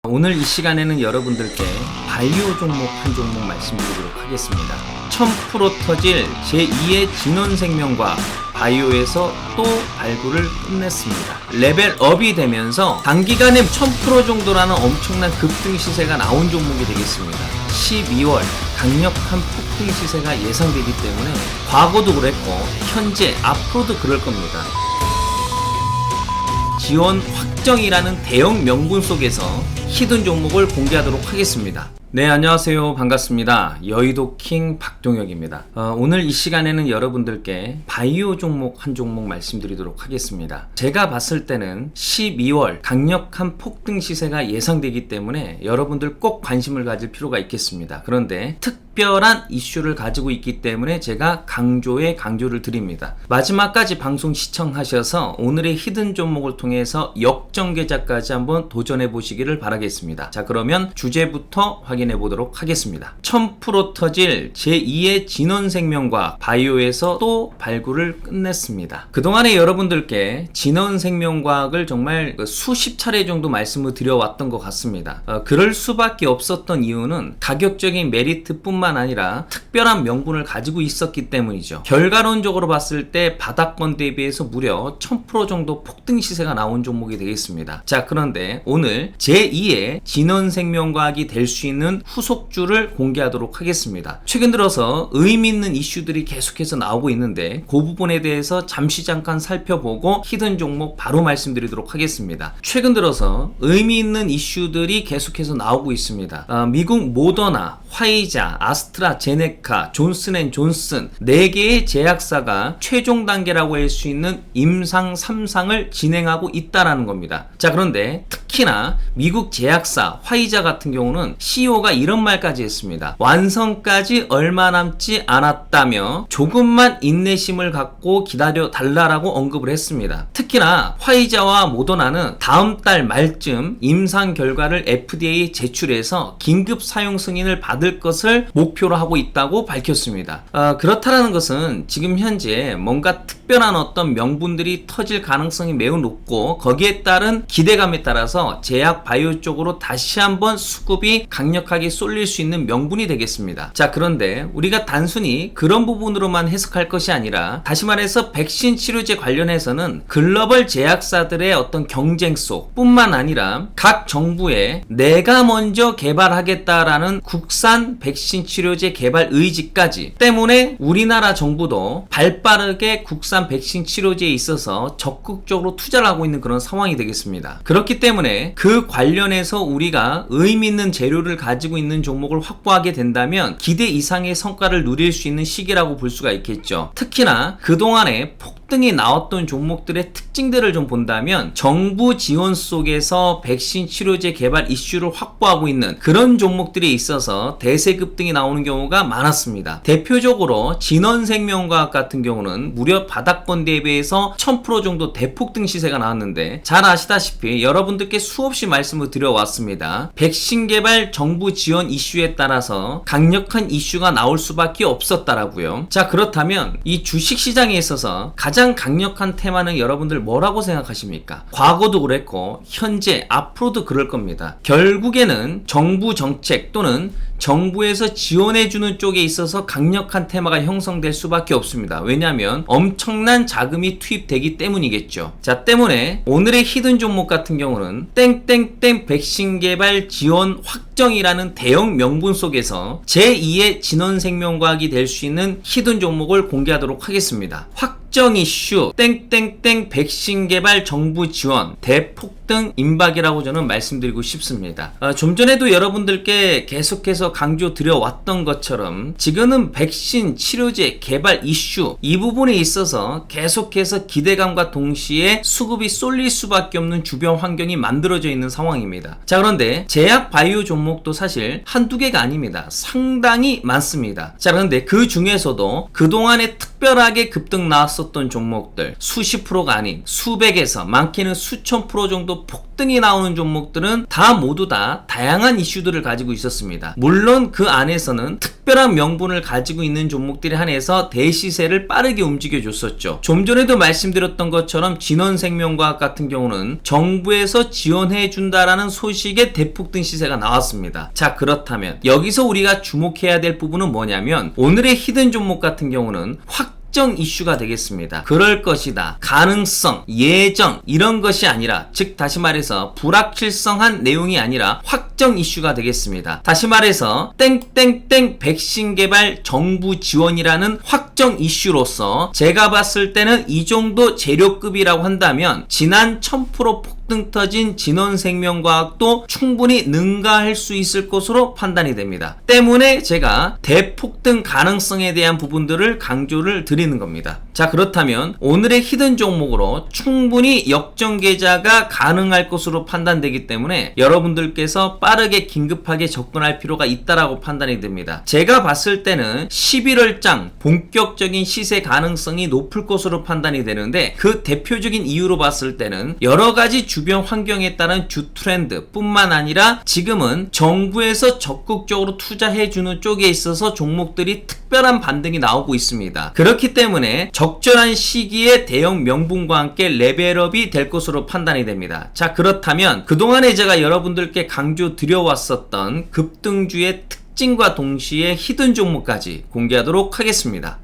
오늘 이 시간에는 여러분들께 바이오 종목 한 종목 말씀드리도록 하겠습니다. 1000% 터질 제2의 진원생명과학 바이오에서 또 발굴을 끝냈습니다. 레벨업이 되면서 단기간에 1000% 정도라는 엄청난 급등 시세가 나온 종목이 되겠습니다. 12월 강력한 폭등 시세가 예상되기 때문에 과거도 그랬고 현재 앞으로도 그럴 겁니다. 지원 확정이라는 대형 명분 속에서 히든 종목을 공개하도록 하겠습니다. 네, 안녕하세요. 반갑습니다. 여의도킹 박동혁입니다. 오늘 이 시간에는 여러분들께 바이오 종목 한 종목 말씀드리도록 하겠습니다. 제가 봤을 때는 12월 강력한 폭등 시세가 예상되기 때문에 여러분들 꼭 관심을 가질 필요가 있겠습니다. 그런데 특별한 이슈를 가지고 있기 때문에 제가 강조를 드립니다. 마지막까지 방송 시청하셔서 오늘의 히든 종목을 통해서 역전 계좌까지 한번 도전해 보시기를 바라겠습니다. 자, 그러면 주제부터 확인해 보도록 하겠습니다. 1000% 터질 제2의 진원생명과학 바이오에서 또 발굴을 끝냈습니다. 그동안에 여러분들께 진원생명과학을 정말 수십 차례 정도 말씀을 드려왔던 것 같습니다. 그럴 수밖에 없었던 이유는 가격적인 메리트뿐만 아니라 특별한 명분을 가지고 있었기 때문이죠. 결과론적으로 봤을 때 바닥권 대비해서 무려 1000% 정도 폭등 시세가 나온 종목이 되겠습니다. 자, 그런데 오늘 제2의 진원생명과학이 될 수 있는 후속주를 공개하도록 하겠습니다. 최근 들어서 의미 있는 이슈들이 계속해서 나오고 있는데 그 부분에 대해서 잠깐 살펴보고 히든 종목 바로 말씀드리도록 하겠습니다. 최근 들어서 의미 있는 이슈들이 계속해서 나오고 있습니다. 미국 모더나, 화이자, 아스트라제네카, 존슨앤존슨 4개의 제약사가 최종 단계라고 할 수 있는 임상 3상을 진행하고 있다라는 겁니다. 자, 그런데 특히나 미국 제약사 화이자 같은 경우는 CEO가 이런 말까지 했습니다. 완성까지 얼마 남지 않았다며 조금만 인내심을 갖고 기다려 달라라고 언급을 했습니다. 특히나 화이자와 모더나는 다음 달 말쯤 임상 결과를 FDA에 제출해서 긴급 사용 승인을 받을 것을 목표로 하고 있다고 밝혔습니다. 그렇다라는 것은 지금 현재 뭔가 특별한 어떤 명분들이 터질 가능성이 매우 높고 거기에 따른 기대감에 따라서 제약 바이오 쪽으로 다시 한번 수급이 강력하게 쏠릴 수 있는 명분이 되겠습니다. 자, 그런데 우리가 단순히 그런 부분으로만 해석할 것이 아니라 다시 말해서 백신 치료제 관련해서는 글로벌 제약사들의 어떤 경쟁 속 뿐만 아니라 각 정부의 내가 먼저 개발하겠다라는 국산 백신 치료제 개발 의지까지 때문에 우리나라 정부도 발빠르게 국산 백신 치료제에 있어서 적극적으로 투자를 하고 있는 그런 상황이 되겠습니다. 그렇기 때문에 그 관련해서 우리가 의미 있는 재료를 가지고 있는 종목을 확보하게 된다면 기대 이상의 성과를 누릴 수 있는 시기라고 볼 수가 있겠죠. 특히나 그동안에 폭등이 나왔던 종목들의 특징들을 좀 본다면 정부 지원 속에서 백신 치료제 개발 이슈를 확보하고 있는 그런 종목들에 있어서 대세 급등이 나오는 경우가 많았습니다. 대표적으로 진원생명과학 같은 경우는 무려 바닥권 대비해서 1000% 정도 대폭등 시세가 나왔는데 잘 아시다시피 여러분들께 수없이 말씀을 드려왔습니다. 백신 개발 정부 지원 이슈에 따라서 강력한 이슈가 나올 수밖에 없었다라고요. 자, 그렇다면 이 주식시장에 있어서 가장 강력한 테마는 여러분들 뭐라고 생각하십니까? 과거도 그랬고 현재 앞으로도 그럴 겁니다. 결국에는 정부 정책 또는 정부에서 지원해주는 쪽에 있어서 강력한 테마가 형성될 수밖에 없습니다. 왜냐하면 엄청난 자금이 투입되기 때문이겠죠. 자, 때문에 오늘의 히든 종목 같은 경우는 땡땡땡 백신 개발 지원 확정이라는 대형 명분 속에서 제2의 진원생명과학이 될 수 있는 히든 종목을 공개하도록 하겠습니다. 확정 이슈 땡땡땡 백신 개발 정부 지원 대폭등 임박이라고 저는 말씀드리고 싶습니다. 좀 전에도 여러분들께 계속해서 강조 드려왔던 것처럼 지금은 백신 치료제 개발 이슈 이 부분에 있어서 계속해서 기대감과 동시에 수급이 쏠릴 수밖에 없는 주변 환경이 만들어져 있는 상황입니다. 자, 그런데 제약 바이오 종목도 사실 한두 개가 아닙니다. 상당히 많습니다. 자, 그런데 그 중에서도 그동안에 특별하게 급등 나왔었던 종목들 수십 프로가 아닌 수백에서 많게는 수천 프로 정도 정도 폭등이 나오는 종목들은 다 모두 다 다양한 이슈들을 가지고 있었습니다. 물론 그 안에서는 특별한 명분을 가지고 있는 종목들에 한해서 대시세를 빠르게 움직여줬었죠. 좀 전에도 말씀드렸던 것처럼 진원생명과학 같은 경우는 정부에서 지원해준다라는 소식에 대폭등 시세가 나왔습니다. 자, 그렇다면 여기서 우리가 주목해야 될 부분은 뭐냐면 오늘의 히든 종목 같은 경우는 확정 이슈가 되겠습니다. 그럴 것이다, 가능성, 예정 이런 것이 아니라, 즉 다시 말해서 불확실성한 내용이 아니라 확정 이슈가 되겠습니다. 다시 말해서 땡땡땡 백신 개발 정부 지원이라는 확정 이슈로서 제가 봤을 때는 이 정도 재료급이라고 한다면 지난 1000% 폭등 터진 진원생명과학도 충분히 능가할 수 있을 것으로 판단이 됩니다. 때문에 제가 대폭등 가능성에 대한 부분들을 강조를 드리는 겁니다. 자, 그렇다면 오늘의 히든 종목으로 충분히 역전 계좌가 가능할 것으로 판단되기 때문에 여러분들께서 빠르게 긴급하게 접근할 필요가 있다라고 판단이 됩니다. 제가 봤을 때는 11월장 본격적인 시세 가능성이 높을 것으로 판단이 되는데, 그 대표적인 이유로 봤을 때는 여러가지 주변 환경에 따른 주 트렌드 뿐만 아니라 지금은 정부에서 적극적으로 투자해주는 쪽에 있어서 종목들이 특별한 반등이 나오고 있습니다. 그렇기 때문에 적절한 시기에 대형 명분과 함께 레벨업이 될 것으로 판단이 됩니다. 자, 그렇다면 그동안에 제가 여러분들께 강조 드려왔었던 급등주의 특징과 동시에 히든 종목까지 공개하도록 하겠습니다.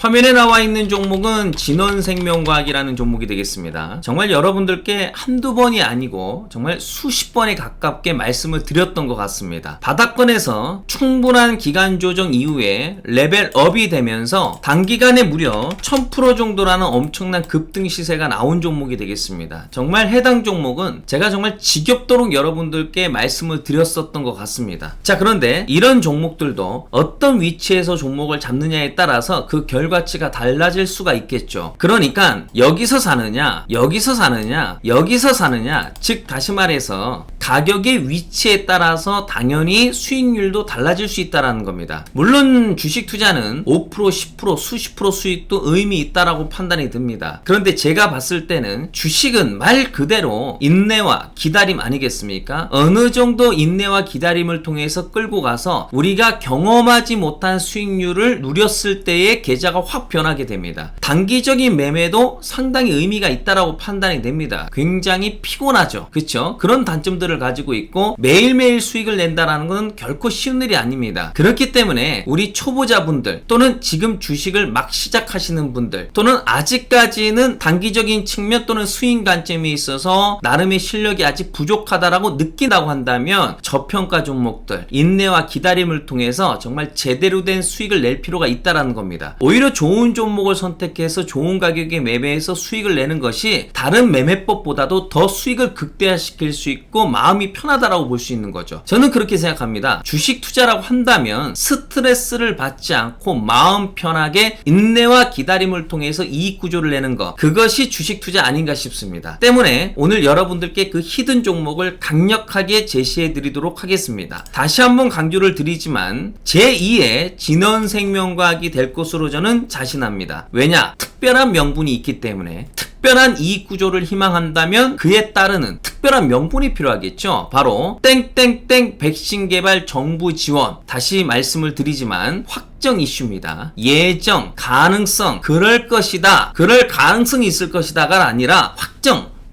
화면에 나와 있는 종목은 진원생명과학이라는 종목이 되겠습니다. 정말 여러분들께 한두 번이 아니고 정말 수십 번에 가깝게 말씀을 드렸던 것 같습니다. 바닥권에서 충분한 기간 조정 이후에 레벨업이 되면서 단기간에 무려 1000% 정도라는 엄청난 급등 시세가 나온 종목이 되겠습니다. 정말 해당 종목은 제가 정말 지겹도록 여러분들께 말씀을 드렸었던 것 같습니다. 자, 그런데 이런 종목들도 어떤 위치에서 종목을 잡느냐에 따라서 그 결과치가 달라질 수가 있겠죠. 그러니까 여기서 사느냐, 여기서 사느냐, 여기서 사느냐, 즉 다시 말해서 가격의 위치에 따라서 당연히 수익률도 달라질 수 있다는 겁니다. 물론 주식 투자는 5%, 10%, 수십 프로 수익도 의미 있다라고 판단이 듭니다. 그런데 제가 봤을 때는 주식은 말 그대로 인내와 기다림 아니겠습니까? 어느 정도 인내와 기다림을 통해서 끌고 가서 우리가 경험하지 못한 수익률을 누렸을 때의 계좌가 확 변하게 됩니다. 단기적인 매매도 상당히 의미가 있다라고 판단이 됩니다. 굉장히 피곤하죠. 그렇죠? 그런 단점들을 가지고 있고 매일매일 수익을 낸다라는 건 결코 쉬운 일이 아닙니다. 그렇기 때문에 우리 초보자분들 또는 지금 주식을 막 시작하시는 분들 또는 아직까지는 단기적인 측면 또는 수익 관점에 있어서 나름의 실력이 아직 부족하다라고 느낀다고 한다면 저평가 종목들 인내와 기다림을 통해서 정말 제대로 된 수익을 낼 필요가 있다라는 겁니다. 오히려 좋은 종목을 선택해서 좋은 가격에 매매해서 수익을 내는 것이 다른 매매법보다도 더 수익을 극대화시킬 수 있고 마음이 편하다라고 볼 수 있는 거죠. 저는 그렇게 생각합니다. 주식 투자라고 한다면 스트레스를 받지 않고 마음 편하게 인내와 기다림을 통해서 이익 구조를 내는 것, 그것이 주식 투자 아닌가 싶습니다. 때문에 오늘 여러분들께 그 히든 종목을 강력하게 제시해 드리도록 하겠습니다. 다시 한번 강조를 드리지만 제2의 진원생명과학이 될 것으로 저는 자신합니다. 왜냐? 특별한 명분이 있기 때문에. 특별한 이익 구조를 희망한다면 그에 따르는 특별한 명분이 필요하겠죠. 바로 땡땡땡 백신 개발 정부 지원. 다시 말씀을 드리지만 확정 이슈입니다. 예정, 가능성, 그럴 것이다, 그럴 가능성이 있을 것이다가 아니라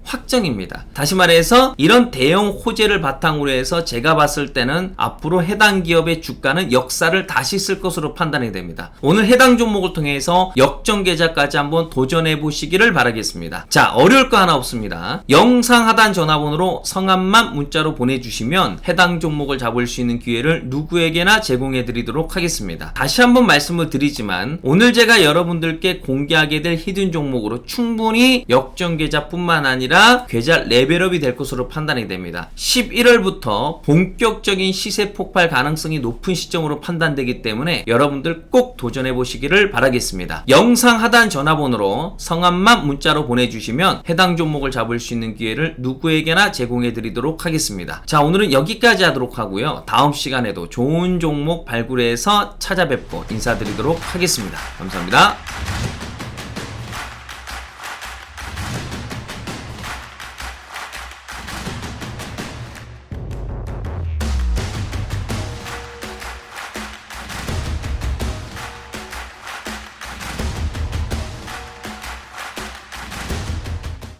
확정입니다. 다시 말해서 이런 대형 호재를 바탕으로 해서 제가 봤을 때는 앞으로 해당 기업의 주가는 역사를 다시 쓸 것으로 판단이 됩니다. 오늘 해당 종목을 통해서 역전 계좌까지 한번 도전해 보시기를 바라겠습니다. 자, 어려울 거 하나 없습니다. 영상 하단 전화번호로 성함만 문자로 보내주시면 해당 종목을 잡을 수 있는 기회를 누구에게나 제공해 드리도록 하겠습니다. 다시 한번 말씀을 드리지만 오늘 제가 여러분들께 공개하게 될 히든 종목으로 충분히 역전 계좌뿐만 아니라 아니라 계좌 레벨업이 될 것으로 판단이 됩니다. 11월부터 본격적인 시세 폭발 가능성이 높은 시점으로 판단되기 때문에 여러분들 꼭 도전해 보시기를 바라겠습니다. 영상 하단 전화번호로 성함만 문자로 보내주시면 해당 종목을 잡을 수 있는 기회를 누구에게나 제공해 드리도록 하겠습니다. 자, 오늘은 여기까지 하도록 하고요. 다음 시간에도 좋은 종목 발굴해서 찾아뵙고 인사드리도록 하겠습니다. 감사합니다.